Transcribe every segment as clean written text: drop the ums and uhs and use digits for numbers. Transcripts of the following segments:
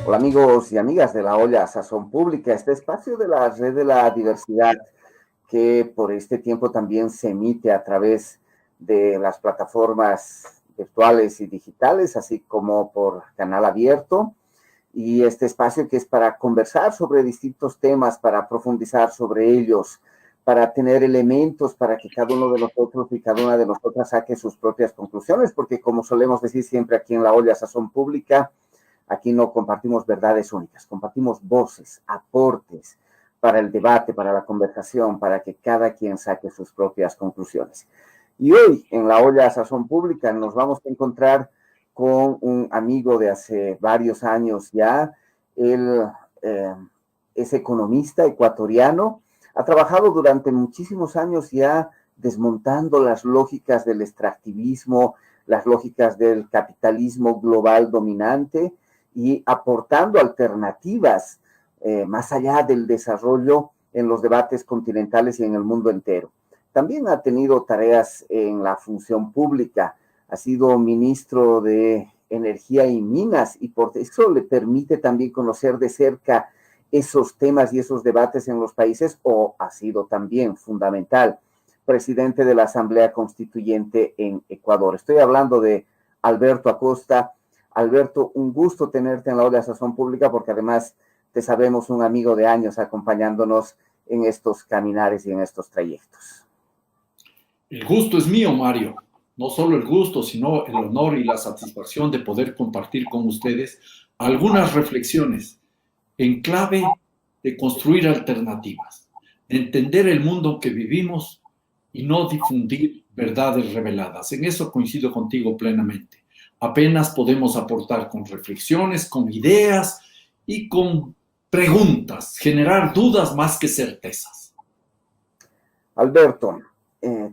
Hola amigos y amigas de la olla Sazón Pública, este espacio de la Red de la Diversidad que por este tiempo también se emite a través de las plataformas virtuales y digitales, así como por canal abierto. Y este espacio que es para conversar sobre distintos temas, para profundizar sobre ellos, para tener elementos para que cada uno de nosotros y cada una de nosotras saque sus propias conclusiones, porque como solemos decir siempre aquí en la olla Sazón Pública, aquí no compartimos verdades únicas, compartimos voces, aportes para el debate, para la conversación, para que cada quien saque sus propias conclusiones. Y hoy en la olla Sazón Pública nos vamos a encontrar con un amigo de hace varios años ya. Él es economista ecuatoriano, ha trabajado durante muchísimos años ya desmontando las lógicas del extractivismo, las lógicas del capitalismo global dominante y aportando alternativas más allá del desarrollo en los debates continentales y en el mundo entero. También ha tenido tareas en la función pública, ha sido ministro de Energía y Minas y por eso le permite también conocer de cerca esos temas y esos debates en los países, o ha sido también fundamental presidente de la Asamblea Constituyente en Ecuador. Estoy hablando de Alberto Acosta. Alberto, un gusto tenerte en la olla Sazón Pública porque además te sabemos un amigo de años acompañándonos en estos caminares y en estos trayectos. El gusto es mío, Mario. No solo el gusto, sino el honor y la satisfacción de poder compartir con ustedes algunas reflexiones en clave de construir alternativas, de entender el mundo en que vivimos y no difundir verdades reveladas. En eso coincido contigo plenamente. Apenas podemos aportar con reflexiones, con ideas y con preguntas, generar dudas más que certezas. Alberto,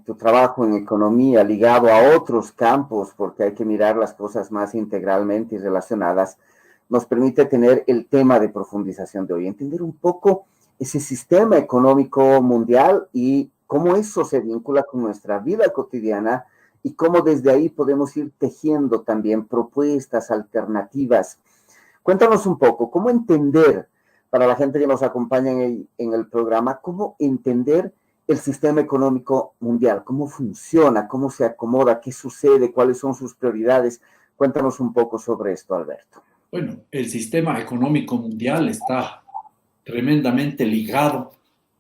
tu trabajo en economía ligado a otros campos, porque hay que mirar las cosas más integralmente y relacionadas, nos permite tener el tema de profundización de hoy, entender un poco ese sistema económico mundial y cómo eso se vincula con nuestra vida cotidiana y cómo desde ahí podemos ir tejiendo también propuestas alternativas. Cuéntanos un poco, ¿cómo entender, para la gente que nos acompaña en el programa, cómo entender el sistema económico mundial? ¿Cómo funciona? ¿Cómo se acomoda? ¿Qué sucede? ¿Cuáles son sus prioridades? Cuéntanos un poco sobre esto, Alberto. Bueno, el sistema económico mundial está tremendamente ligado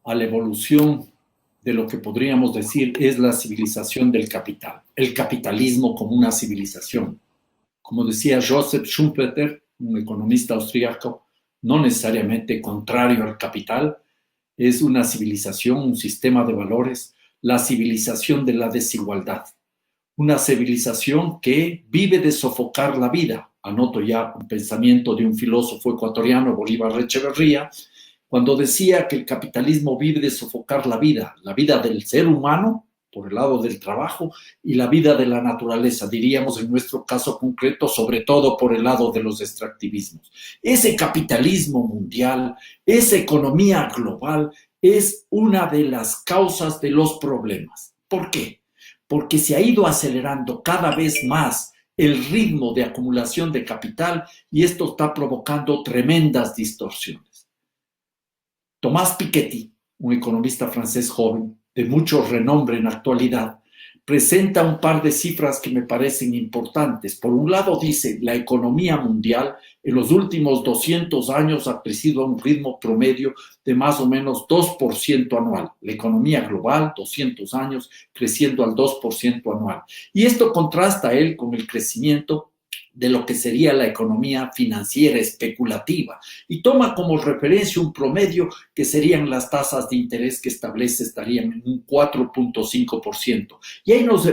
a la evolución de lo que podríamos decir es la civilización del capital, el capitalismo como una civilización. Como decía Joseph Schumpeter, un economista austríaco, no necesariamente contrario al capital, es una civilización, un sistema de valores, la civilización de la desigualdad, una civilización que vive de sofocar la vida. Anoto ya un pensamiento de un filósofo ecuatoriano, Bolívar Echeverría, cuando decía que el capitalismo vive de sofocar la vida del ser humano, por el lado del trabajo, y la vida de la naturaleza, diríamos en nuestro caso concreto, sobre todo por el lado de los extractivismos. Ese capitalismo mundial, esa economía global, es una de las causas de los problemas. ¿Por qué? Porque se ha ido acelerando cada vez más el ritmo de acumulación de capital y esto está provocando tremendas distorsiones. Thomas Piketty, un economista francés joven de mucho renombre en la actualidad, presenta un par de cifras que me parecen importantes. Por un lado dice, la economía mundial en los últimos 200 años ha crecido a un ritmo promedio de más o menos 2% anual. La economía global, 200 años, creciendo al 2% anual. Y esto contrasta él con el crecimiento de lo que sería la economía financiera especulativa y toma como referencia un promedio que serían las tasas de interés que establece estarían en un 4.5%. Y ahí nos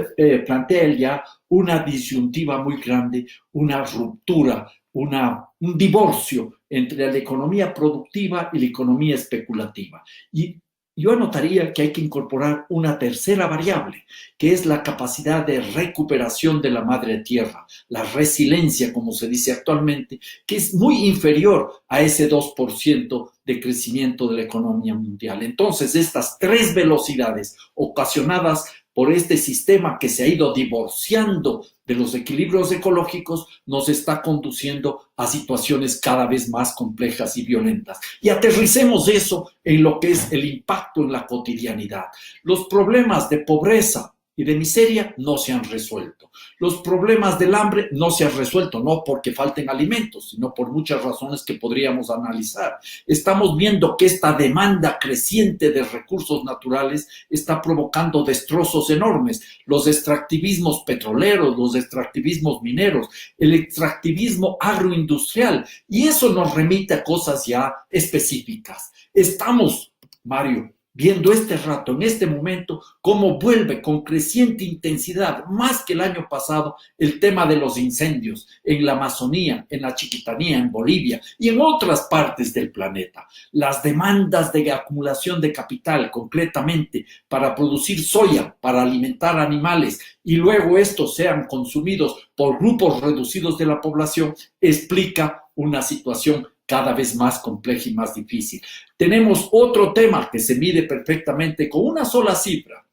plantea él ya una disyuntiva muy grande, una ruptura, un divorcio entre la economía productiva y la economía especulativa. Y yo anotaría que hay que incorporar una tercera variable, que es la capacidad de recuperación de la madre tierra, la resiliencia, como se dice actualmente, que es muy inferior a ese 2% de crecimiento de la economía mundial. Entonces, estas tres velocidades ocasionadas por este sistema que se ha ido divorciando de los equilibrios ecológicos, nos está conduciendo a situaciones cada vez más complejas y violentas. Y aterricemos eso en lo que es el impacto en la cotidianidad. Los problemas de pobreza y de miseria no se han resuelto. Los problemas del hambre no se han resuelto, no porque falten alimentos, sino por muchas razones que podríamos analizar. Estamos viendo que esta demanda creciente de recursos naturales está provocando destrozos enormes. Los extractivismos petroleros, los extractivismos mineros, el extractivismo agroindustrial, y eso nos remite a cosas ya específicas. Estamos, Mario, viendo este rato, en este momento, cómo vuelve con creciente intensidad, más que el año pasado, el tema de los incendios en la Amazonía, en la Chiquitanía, en Bolivia y en otras partes del planeta. Las demandas de acumulación de capital, concretamente, para producir soya, para alimentar animales, y luego estos sean consumidos por grupos reducidos de la población, explica una situación cada vez más compleja y más difícil. Tenemos otro tema que se mide perfectamente con una sola cifra.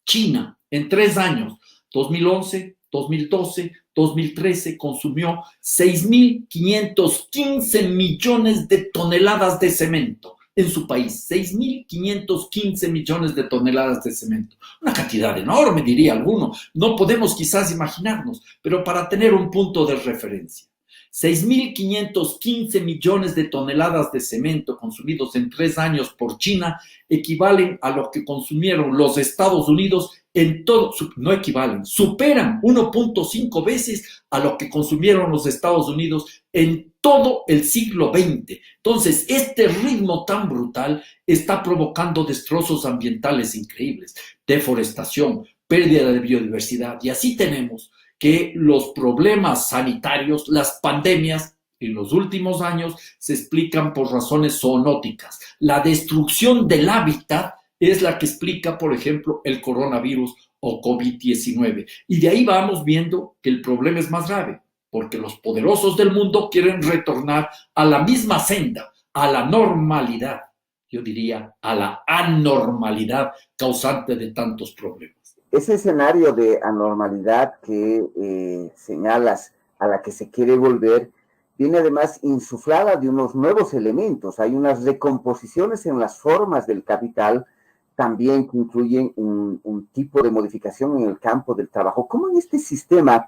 China, en 3 años, 2011, 2012, 2013, consumió 6.515 millones de toneladas de cemento en su país. 6.515 millones de toneladas de cemento. Una cantidad enorme, diría alguno. No podemos quizás imaginarnos, pero para tener un punto de referencia. 6.515 millones de toneladas de cemento consumidos en 3 años por China equivalen a lo que consumieron los Estados Unidos en todo, no equivalen, superan 1.5 veces a lo que consumieron los Estados Unidos en todo el siglo XX. Entonces, este ritmo tan brutal está provocando destrozos ambientales increíbles, deforestación, pérdida de biodiversidad, y así tenemos que los problemas sanitarios, las pandemias en los últimos años se explican por razones zoonóticas. La destrucción del hábitat es la que explica, por ejemplo, el coronavirus o COVID-19. Y de ahí vamos viendo que el problema es más grave, porque los poderosos del mundo quieren retornar a la misma senda, a la normalidad, yo diría a la anormalidad causante de tantos problemas. Ese escenario de anormalidad que señalas, a la que se quiere volver, viene además insuflada de unos nuevos elementos. Hay unas recomposiciones en las formas del capital, también que incluyen un tipo de modificación en el campo del trabajo. ¿Cómo en este sistema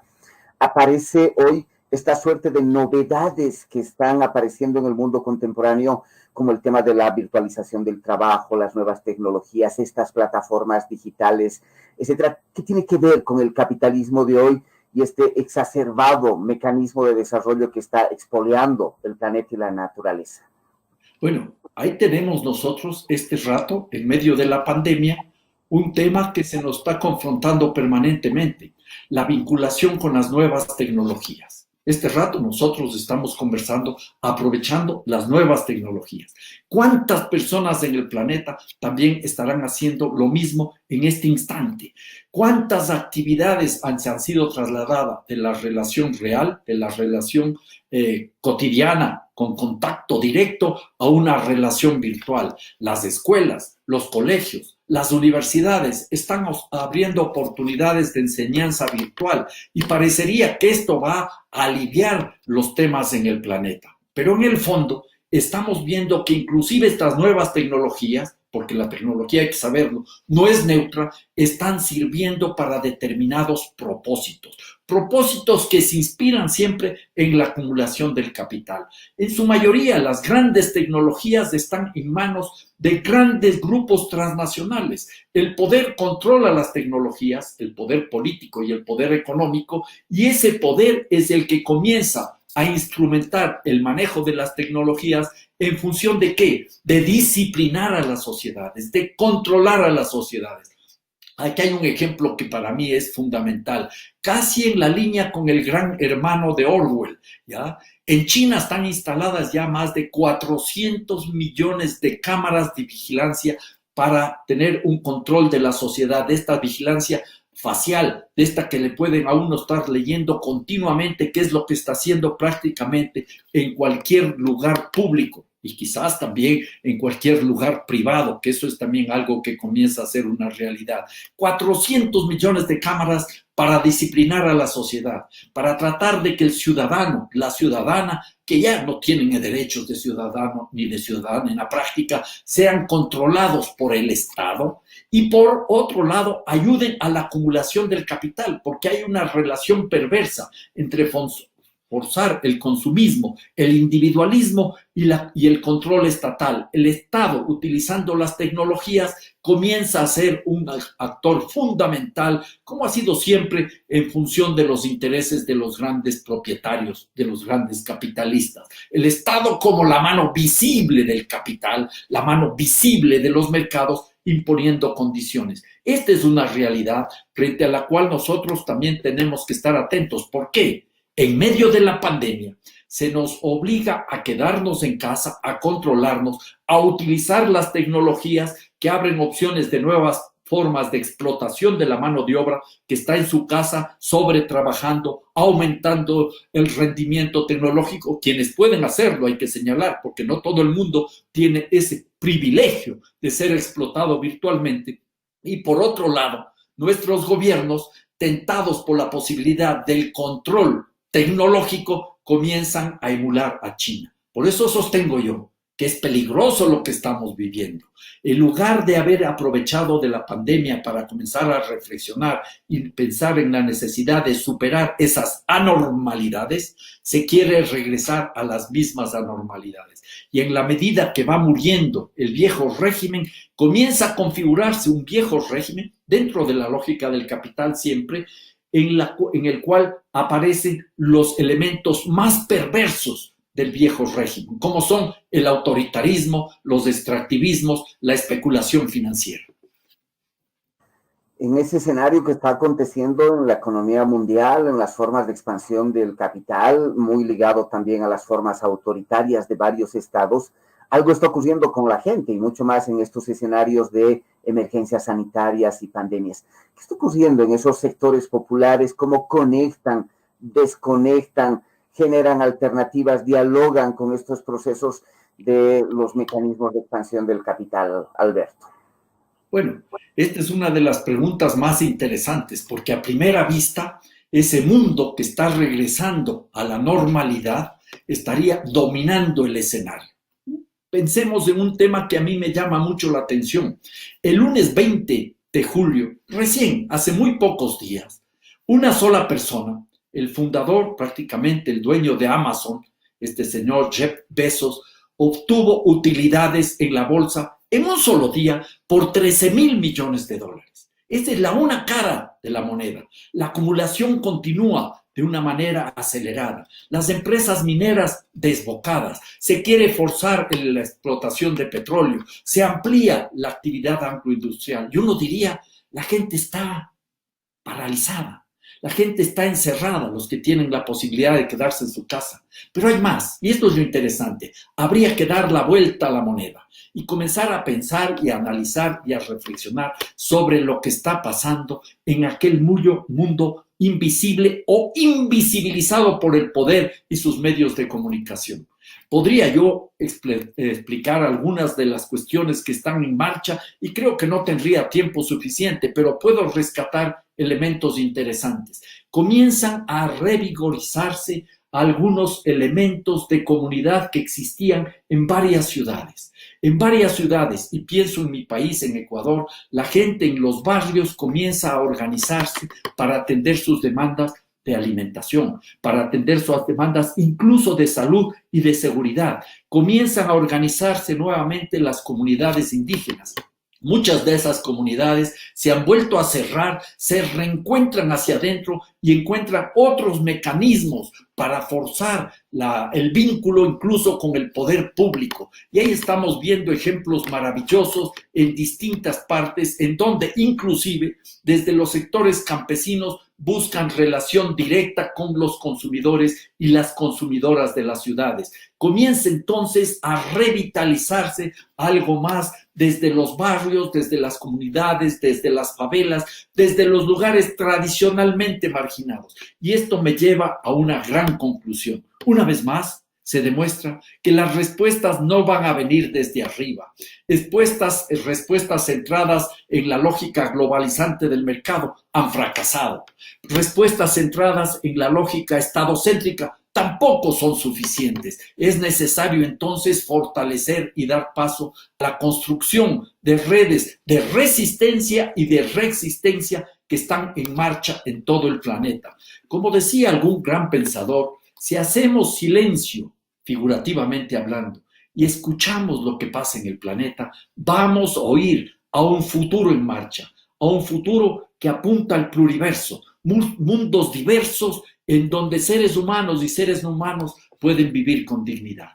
aparece hoy esta suerte de novedades que están apareciendo en el mundo contemporáneo, como el tema de la virtualización del trabajo, las nuevas tecnologías, estas plataformas digitales, etcétera? ¿Qué tiene que ver con el capitalismo de hoy y este exacerbado mecanismo de desarrollo que está expoliando el planeta y la naturaleza? Bueno, ahí tenemos nosotros este rato, en medio de la pandemia, un tema que se nos está confrontando permanentemente, la vinculación con las nuevas tecnologías. Este rato nosotros estamos conversando, aprovechando las nuevas tecnologías. ¿Cuántas personas en el planeta también estarán haciendo lo mismo en este instante? ¿Cuántas actividades se han sido trasladadas de la relación real, de la relación cotidiana, con contacto directo, a una relación virtual? Las escuelas, los colegios, las universidades están abriendo oportunidades de enseñanza virtual y parecería que esto va a aliviar los temas en el planeta. Pero en el fondo estamos viendo que inclusive estas nuevas tecnologías, porque la tecnología, hay que saberlo, no es neutra, están sirviendo para determinados propósitos. Propósitos que se inspiran siempre en la acumulación del capital. En su mayoría, las grandes tecnologías están en manos de grandes grupos transnacionales. El poder controla las tecnologías, el poder político y el poder económico, y ese poder es el que comienza a instrumentar el manejo de las tecnologías en función de ¿qué? De disciplinar a las sociedades, de controlar a las sociedades. Aquí hay un ejemplo que para mí es fundamental, casi en la línea con el Gran Hermano de Orwell, ¿ya? En China están instaladas ya más de 400 millones de cámaras de vigilancia para tener un control de la sociedad, de esta vigilancia facial, de esta que le pueden a uno estar leyendo continuamente qué es lo que está haciendo prácticamente en cualquier lugar público. y quizás también en cualquier lugar privado, que eso es también algo que comienza a ser una realidad. 400 millones de cámaras para disciplinar a la sociedad, para tratar de que el ciudadano, la ciudadana, que ya no tienen derechos de ciudadano ni de ciudadana en la práctica, sean controlados por el Estado y por otro lado ayuden a la acumulación del capital, porque hay una relación perversa entre forzar el consumismo, el individualismo y el control estatal. El Estado, utilizando las tecnologías, comienza a ser un actor fundamental, como ha sido siempre, en función de los intereses de los grandes propietarios, de los grandes capitalistas. El Estado como la mano visible del capital, la mano visible de los mercados, imponiendo condiciones. Esta es una realidad frente a la cual nosotros también tenemos que estar atentos. ¿Por qué? En medio de la pandemia se nos obliga a quedarnos en casa, a controlarnos, a utilizar las tecnologías que abren opciones de nuevas formas de explotación de la mano de obra que está en su casa sobretrabajando, aumentando el rendimiento tecnológico. Quienes pueden hacerlo, hay que señalar, porque no todo el mundo tiene ese privilegio de ser explotado virtualmente. Y por otro lado, nuestros gobiernos, tentados por la posibilidad del control tecnológico, comienzan a emular a China. Por eso sostengo yo que es peligroso lo que estamos viviendo. En lugar de haber aprovechado de la pandemia para comenzar a reflexionar y pensar en la necesidad de superar esas anormalidades, se quiere regresar a las mismas anormalidades. Y en la medida que va muriendo el viejo régimen, comienza a configurarse un viejo régimen, dentro de la lógica del capital siempre, en el cual aparecen los elementos más perversos del viejo régimen, como son el autoritarismo, los extractivismos, la especulación financiera. En ese escenario que está aconteciendo en la economía mundial, en las formas de expansión del capital, muy ligado también a las formas autoritarias de varios estados, algo está ocurriendo con la gente y mucho más en estos escenarios de emergencias sanitarias y pandemias. ¿Qué está ocurriendo en esos sectores populares? ¿Cómo conectan, desconectan, generan alternativas, dialogan con estos procesos de los mecanismos de expansión del capital, Alberto? Bueno, esta es una de las preguntas más interesantes, porque a primera vista, ese mundo que está regresando a la normalidad estaría dominando el escenario. Pensemos en un tema que a mí me llama mucho la atención. El lunes 20 de julio, recién, hace muy pocos días, una sola persona, el fundador, prácticamente el dueño de Amazon, este señor Jeff Bezos, obtuvo utilidades en la bolsa en un solo día por 13,000 millones de dólares. Esta es la una cara de la moneda. La acumulación continúa de una manera acelerada. Las empresas mineras desbocadas. Se quiere forzar en la explotación de petróleo. Se amplía la actividad agroindustrial. Y uno diría, la gente está paralizada. La gente está encerrada, los que tienen la posibilidad de quedarse en su casa. Pero hay más, y esto es lo interesante. Habría que dar la vuelta a la moneda y comenzar a pensar y a analizar y a reflexionar sobre lo que está pasando en aquel mundo invisible o invisibilizado por el poder y sus medios de comunicación. Podría yo explicar algunas de las cuestiones que están en marcha y creo que no tendría tiempo suficiente, pero puedo rescatar elementos interesantes. Comienzan a revigorizarse algunos elementos de comunidad que existían en varias ciudades. En varias ciudades, y pienso en mi país, en Ecuador, la gente en los barrios comienza a organizarse para atender sus demandas de alimentación, para atender sus demandas incluso de salud y de seguridad. Comienzan a organizarse nuevamente las comunidades indígenas. Muchas de esas comunidades se han vuelto a cerrar, se reencuentran hacia adentro y encuentran otros mecanismos para forzar el vínculo incluso con el poder público. Y ahí estamos viendo ejemplos maravillosos en distintas partes, en donde inclusive desde los sectores campesinos buscan relación directa con los consumidores y las consumidoras de las ciudades. Comienza entonces a revitalizarse algo más desde los barrios, desde las comunidades, desde las favelas, desde los lugares tradicionalmente marginados. Y esto me lleva a una gran conclusión. Una vez más, se demuestra que las respuestas no van a venir desde arriba. Respuestas centradas en la lógica globalizante del mercado han fracasado. Respuestas centradas en la lógica estadocéntrica tampoco son suficientes. Es necesario entonces fortalecer y dar paso a la construcción de redes de resistencia y de reexistencia que están en marcha en todo el planeta. Como decía algún gran pensador, si hacemos silencio, figurativamente hablando, y escuchamos lo que pasa en el planeta, vamos a oír a un futuro en marcha, a un futuro que apunta al pluriverso, mundos diversos en donde seres humanos y seres no humanos pueden vivir con dignidad.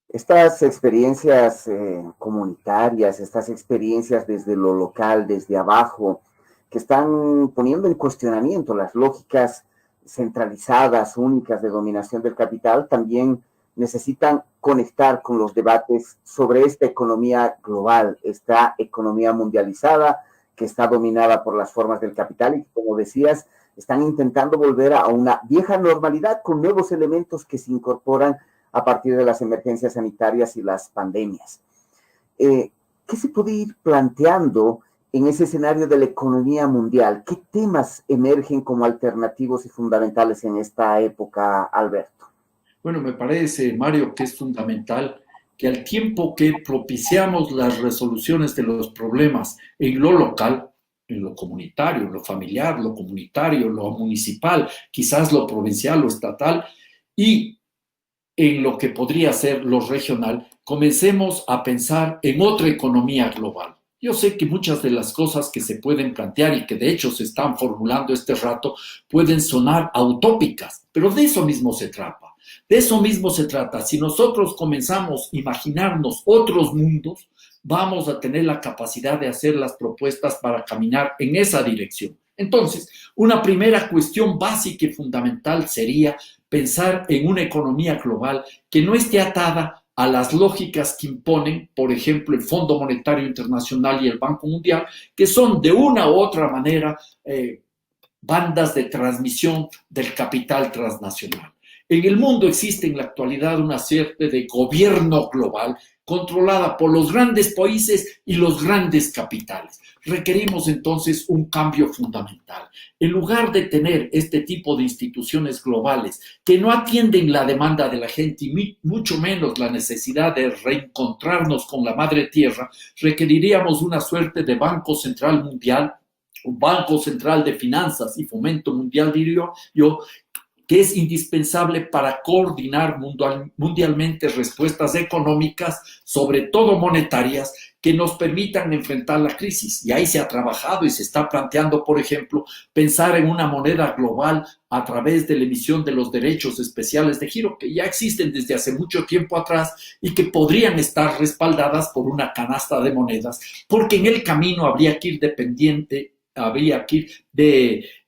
Estas experiencias comunitarias, estas experiencias desde lo local, desde abajo, que están poniendo en cuestionamiento las lógicas centralizadas, únicas de dominación del capital, también necesitan conectar con los debates sobre esta economía global, esta economía mundializada que está dominada por las formas del capital y que, como decías, están intentando volver a una vieja normalidad con nuevos elementos que se incorporan a partir de las emergencias sanitarias y las pandemias. ¿Qué se puede ir planteando en ese escenario de la economía mundial? ¿Qué temas emergen como alternativos y fundamentales en esta época, Alberto? Bueno, me parece, Mario, que es fundamental que al tiempo que propiciamos las resoluciones de los problemas en lo local, en lo comunitario, lo familiar, lo comunitario, lo municipal, quizás lo provincial, lo estatal, y en lo que podría ser lo regional, comencemos a pensar en otra economía global. Yo sé que muchas de las cosas que se pueden plantear y que de hecho se están formulando este rato pueden sonar utópicas, pero de eso mismo se trata. De eso mismo se trata. Si nosotros comenzamos a imaginarnos otros mundos, vamos a tener la capacidad de hacer las propuestas para caminar en esa dirección. Entonces, una primera cuestión básica y fundamental sería pensar en una economía global que no esté atada a las lógicas que imponen, por ejemplo, el Fondo Monetario Internacional y el Banco Mundial, que son de una u otra manera bandas de transmisión del capital transnacional. En el mundo existe en la actualidad una suerte de gobierno global controlada por los grandes países y los grandes capitales. Requerimos entonces un cambio fundamental. En lugar de tener este tipo de instituciones globales que no atienden la demanda de la gente y mucho menos la necesidad de reencontrarnos con la madre tierra, requeriríamos una suerte de Banco Central Mundial, un Banco Central de Finanzas y Fomento Mundial, diría yo, que es indispensable para coordinar mundialmente respuestas económicas, sobre todo monetarias, que nos permitan enfrentar la crisis. Y ahí se ha trabajado y se está planteando, por ejemplo, pensar en una moneda global a través de la emisión de los derechos especiales de giro, que ya existen desde hace mucho tiempo atrás y que podrían estar respaldadas por una canasta de monedas, porque en el camino habría que ir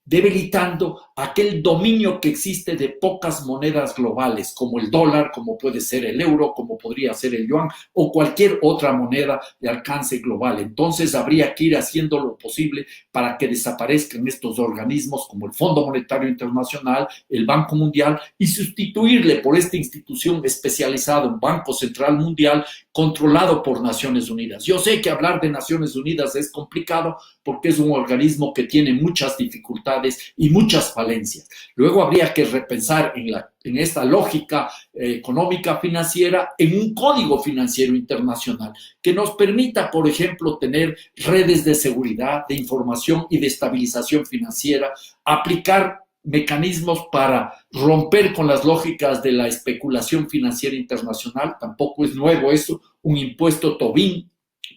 debilitando aquel dominio que existe de pocas monedas globales, como el dólar, como puede ser el euro, como podría ser el yuan o cualquier otra moneda de alcance global. Entonces habría que ir haciendo lo posible para que desaparezcan estos organismos como el Fondo Monetario Internacional, el Banco Mundial, y sustituirle por esta institución especializada, un Banco Central Mundial controlado por Naciones Unidas. Yo sé que hablar de Naciones Unidas es complicado porque es un organismo que tiene muchas dificultades y muchas falencias. Luego habría que repensar en esta lógica económica financiera en un código financiero internacional que nos permita, por ejemplo, tener redes de seguridad, de información y de estabilización financiera, aplicar mecanismos para romper con las lógicas de la especulación financiera internacional. Tampoco es nuevo eso, un impuesto Tobin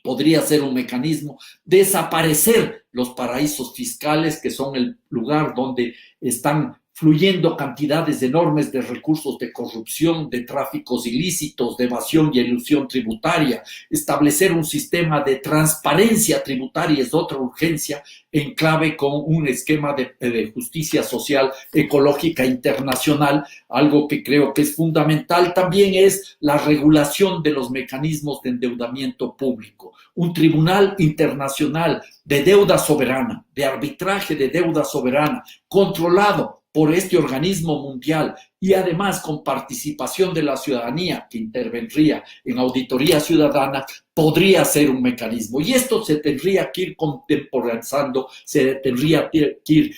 podría ser un mecanismo, desaparecer los paraísos fiscales, que son el lugar donde están fluyendo cantidades enormes de recursos de corrupción, de tráficos ilícitos, de evasión y elusión tributaria. Establecer un sistema de transparencia tributaria es otra urgencia, en clave con un esquema de justicia social ecológica internacional. Algo que creo que es fundamental también es la regulación de los mecanismos de endeudamiento público. Un tribunal internacional de deuda soberana, de arbitraje de deuda soberana, controlado por este organismo mundial y además con participación de la ciudadanía que intervendría en auditoría ciudadana, podría ser un mecanismo. Y esto se tendría que ir contemporizando, se tendría que ir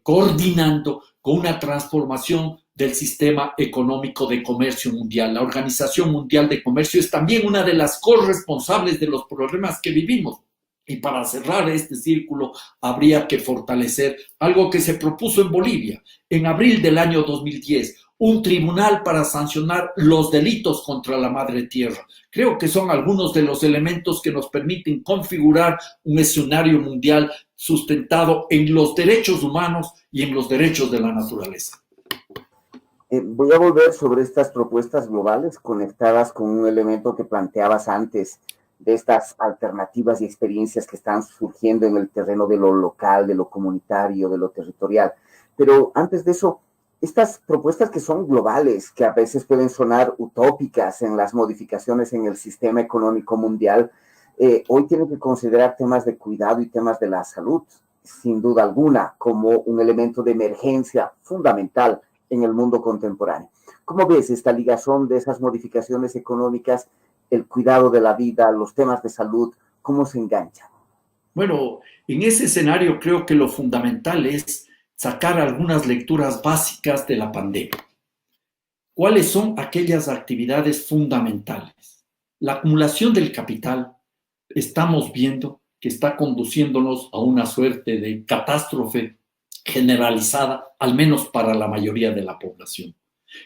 coordinando con una transformación del sistema económico de comercio mundial. La Organización Mundial de Comercio es también una de las corresponsables de los problemas que vivimos. Y para cerrar este círculo, habría que fortalecer algo que se propuso en Bolivia en abril del año 2010, un tribunal para sancionar los delitos contra la madre tierra. Creo que son algunos de los elementos que nos permiten configurar un escenario mundial sustentado en los derechos humanos y en los derechos de la naturaleza. Voy a volver sobre estas propuestas globales conectadas con un elemento que planteabas antes, de estas alternativas y experiencias que están surgiendo en el terreno de lo local, de lo comunitario, de lo territorial. Pero antes de eso, estas propuestas que son globales, que a veces pueden sonar utópicas en las modificaciones en el sistema económico mundial, hoy tienen que considerar temas de cuidado y temas de la salud, sin duda alguna, como un elemento de emergencia fundamental en el mundo contemporáneo. ¿Cómo ves esta ligazón de esas modificaciones económicas, el cuidado de la vida, los temas de salud, cómo se enganchan? Bueno, en ese escenario creo que lo fundamental es sacar algunas lecturas básicas de la pandemia. ¿Cuáles son aquellas actividades fundamentales? La acumulación del capital, estamos viendo que está conduciéndonos a una suerte de catástrofe generalizada, al menos para la mayoría de la población.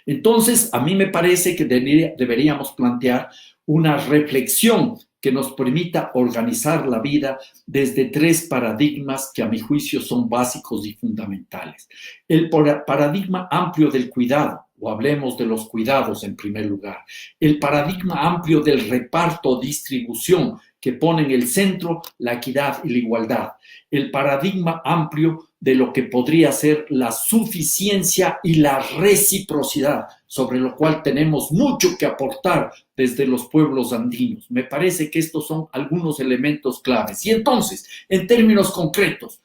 Entonces, a mí me parece que deberíamos plantear una reflexión que nos permita organizar la vida desde tres paradigmas que a mi juicio son básicos y fundamentales. El paradigma amplio del cuidado, o hablemos de los cuidados en primer lugar. El paradigma amplio del reparto o distribución, que pone en el centro la equidad y la igualdad. El paradigma amplio de lo que podría ser la suficiencia y la reciprocidad, sobre lo cual tenemos mucho que aportar desde los pueblos andinos. Me parece que estos son algunos elementos claves. Y entonces, en términos concretos,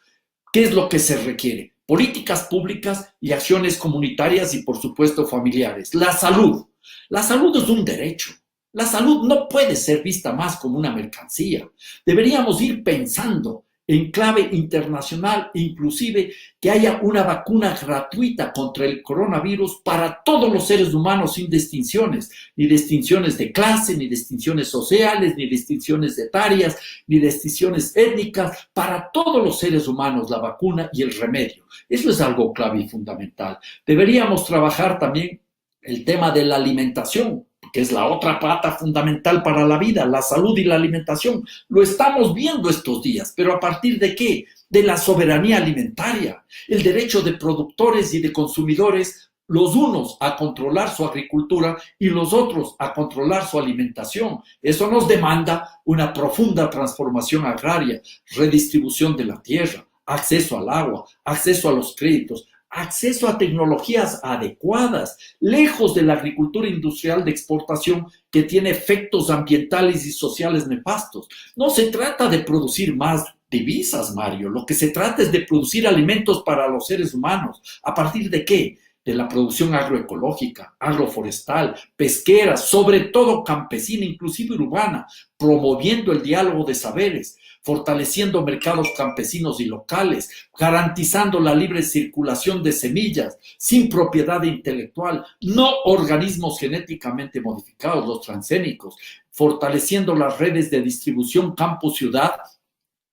¿qué es lo que se requiere? Políticas públicas y acciones comunitarias y, por supuesto, familiares. La salud. La salud es un derecho. La salud no puede ser vista más como una mercancía. Deberíamos ir pensando en clave internacional, inclusive que haya una vacuna gratuita contra el coronavirus para todos los seres humanos sin distinciones, ni distinciones de clase, ni distinciones sociales, ni distinciones etarias, ni distinciones étnicas, para todos los seres humanos la vacuna y el remedio. Eso es algo clave y fundamental. Deberíamos trabajar también el tema de la alimentación, que es la otra pata fundamental para la vida, la salud y la alimentación. Lo estamos viendo estos días, pero ¿a partir de qué? De la soberanía alimentaria, el derecho de productores y de consumidores, los unos a controlar su agricultura y los otros a controlar su alimentación. Eso nos demanda una profunda transformación agraria, redistribución de la tierra, acceso al agua, acceso a los créditos, acceso a tecnologías adecuadas, lejos de la agricultura industrial de exportación que tiene efectos ambientales y sociales nefastos. No se trata de producir más divisas, Mario. Lo que se trata es de producir alimentos para los seres humanos. ¿A partir de qué? De la producción agroecológica, agroforestal, pesquera, sobre todo campesina, inclusive urbana, promoviendo el diálogo de saberes, fortaleciendo mercados campesinos y locales, garantizando la libre circulación de semillas, sin propiedad intelectual, no organismos genéticamente modificados, los transgénicos, fortaleciendo las redes de distribución campo-ciudad,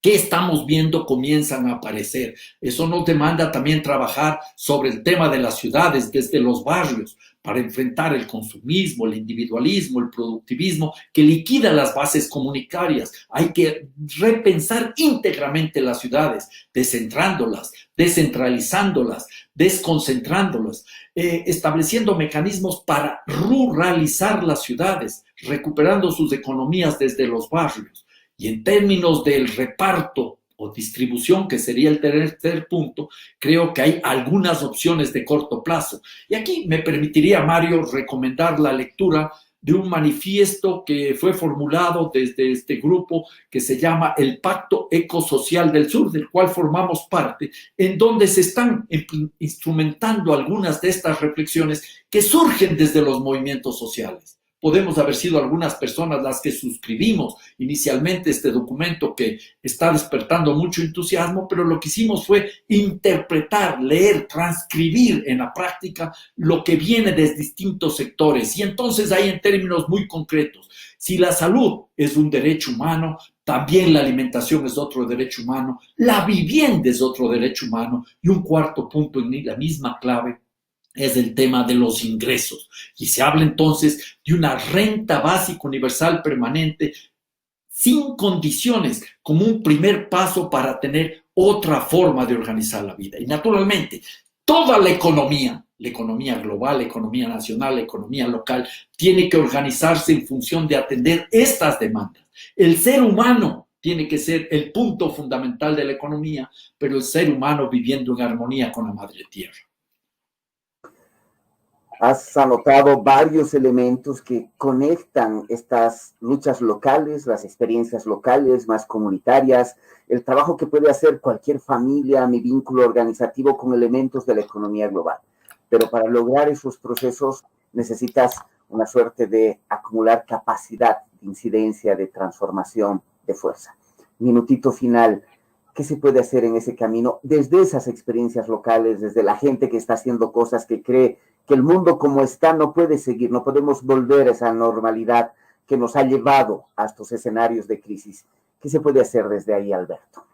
que estamos viendo comienzan a aparecer. Eso nos demanda también trabajar sobre el tema de las ciudades desde los barrios para enfrentar el consumismo, el individualismo, el productivismo que liquida las bases comunitarias. Hay que repensar íntegramente las ciudades, descentrándolas, descentralizándolas, desconcentrándolas, estableciendo mecanismos para ruralizar las ciudades, recuperando sus economías desde los barrios. Y en términos del reparto o distribución, que sería el tercer punto, creo que hay algunas opciones de corto plazo. Y aquí me permitiría, Mario, recomendar la lectura de un manifiesto que fue formulado desde este grupo que se llama el Pacto Ecosocial del Sur, del cual formamos parte, en donde se están instrumentando algunas de estas reflexiones que surgen desde los movimientos sociales. Podemos haber sido algunas personas las que suscribimos inicialmente este documento que está despertando mucho entusiasmo, pero lo que hicimos fue interpretar, leer, transcribir en la práctica lo que viene de distintos sectores. Y entonces hay en términos muy concretos, si la salud es un derecho humano, también la alimentación es otro derecho humano, la vivienda es otro derecho humano, y un cuarto punto en la misma clave es el tema de los ingresos. Y se habla entonces de una renta básica universal permanente sin condiciones como un primer paso para tener otra forma de organizar la vida. Y naturalmente, toda la economía global, la economía nacional, la economía local, tiene que organizarse en función de atender estas demandas. El ser humano tiene que ser el punto fundamental de la economía, pero el ser humano viviendo en armonía con la madre tierra. Has anotado varios elementos que conectan estas luchas locales, las experiencias locales más comunitarias, el trabajo que puede hacer cualquier familia, mi vínculo organizativo con elementos de la economía global. Pero para lograr esos procesos necesitas una suerte de acumular capacidad de incidencia, de transformación, de fuerza. Minutito final, ¿qué se puede hacer en ese camino desde esas experiencias locales, desde la gente que está haciendo cosas, que cree que el mundo como está no puede seguir, no podemos volver a esa normalidad que nos ha llevado a estos escenarios de crisis? ¿Qué se puede hacer desde ahí, Alberto?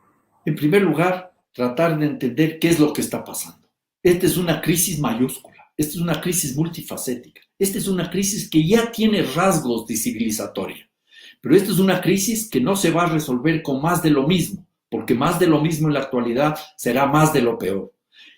En primer lugar, tratar de entender qué es lo que está pasando. Esta es una crisis mayúscula, esta es una crisis multifacética, esta es una crisis que ya tiene rasgos de civilizatoria, pero esta es una crisis que no se va a resolver con más de lo mismo, porque más de lo mismo en la actualidad será más de lo peor.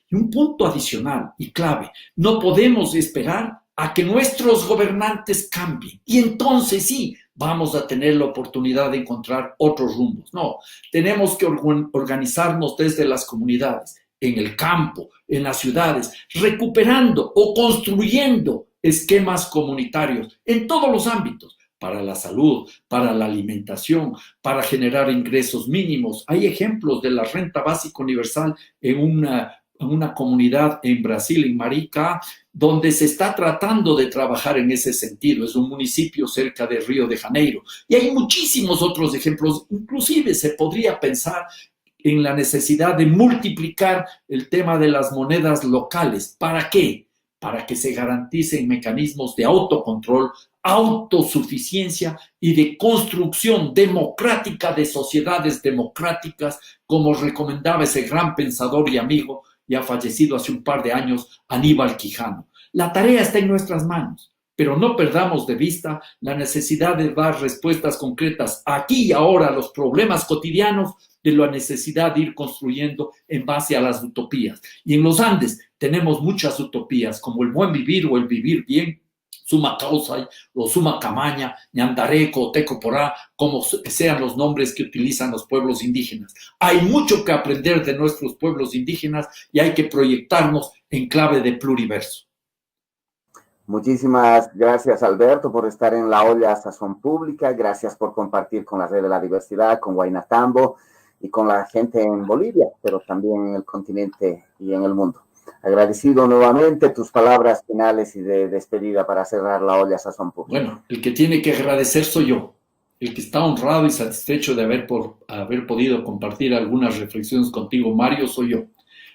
Y un punto adicional y clave, no podemos esperar a que nuestros gobernantes cambien y entonces sí vamos a tener la oportunidad de encontrar otros rumbos. No, tenemos que organizarnos desde las comunidades, en el campo, en las ciudades, recuperando o construyendo esquemas comunitarios en todos los ámbitos, para la salud, para la alimentación, para generar ingresos mínimos. Hay ejemplos de la renta básica universal en una comunidad en Brasil, en Maricá, donde se está tratando de trabajar en ese sentido. Es un municipio cerca de Río de Janeiro. Y hay muchísimos otros ejemplos. Inclusive se podría pensar en la necesidad de multiplicar el tema de las monedas locales. ¿Para qué? Para que se garanticen mecanismos de autocontrol, autosuficiencia y de construcción democrática de sociedades democráticas, como recomendaba ese gran pensador y amigo ya fallecido hace un par de años, Aníbal Quijano. La tarea está en nuestras manos, pero no perdamos de vista la necesidad de dar respuestas concretas aquí y ahora a los problemas cotidianos, de la necesidad de ir construyendo en base a las utopías. Y en los Andes tenemos muchas utopías, como el buen vivir o el vivir bien, Suma Causay o Suma Camaña, Ñandareco o Tecoporá, como sean los nombres que utilizan los pueblos indígenas. Hay mucho que aprender de nuestros pueblos indígenas y hay que proyectarnos en clave de pluriverso. Muchísimas gracias, Alberto, por estar en La Olla Sazón Pública. Gracias por compartir con la Red de la Diversidad, con Huaynatambo y con la gente en Bolivia, pero también en el continente y en el mundo. Agradecido nuevamente tus palabras finales y de despedida para cerrar La Olla Sazón Pública. Bueno, el que tiene que agradecer soy yo. El que está honrado y satisfecho de haber podido compartir algunas reflexiones contigo, Mario, soy yo.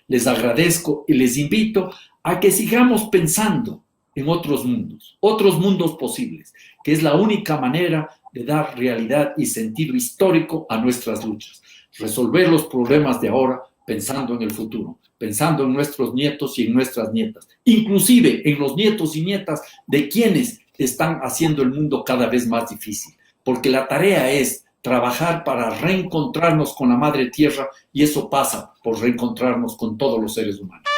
Les agradezco y les invito a que sigamos pensando en otros mundos posibles, que es la única manera de dar realidad y sentido histórico a nuestras luchas. Resolver los problemas de ahora pensando en el futuro, pensando en nuestros nietos y en nuestras nietas, inclusive en los nietos y nietas de quienes están haciendo el mundo cada vez más difícil, porque la tarea es trabajar para reencontrarnos con la madre tierra y eso pasa por reencontrarnos con todos los seres humanos.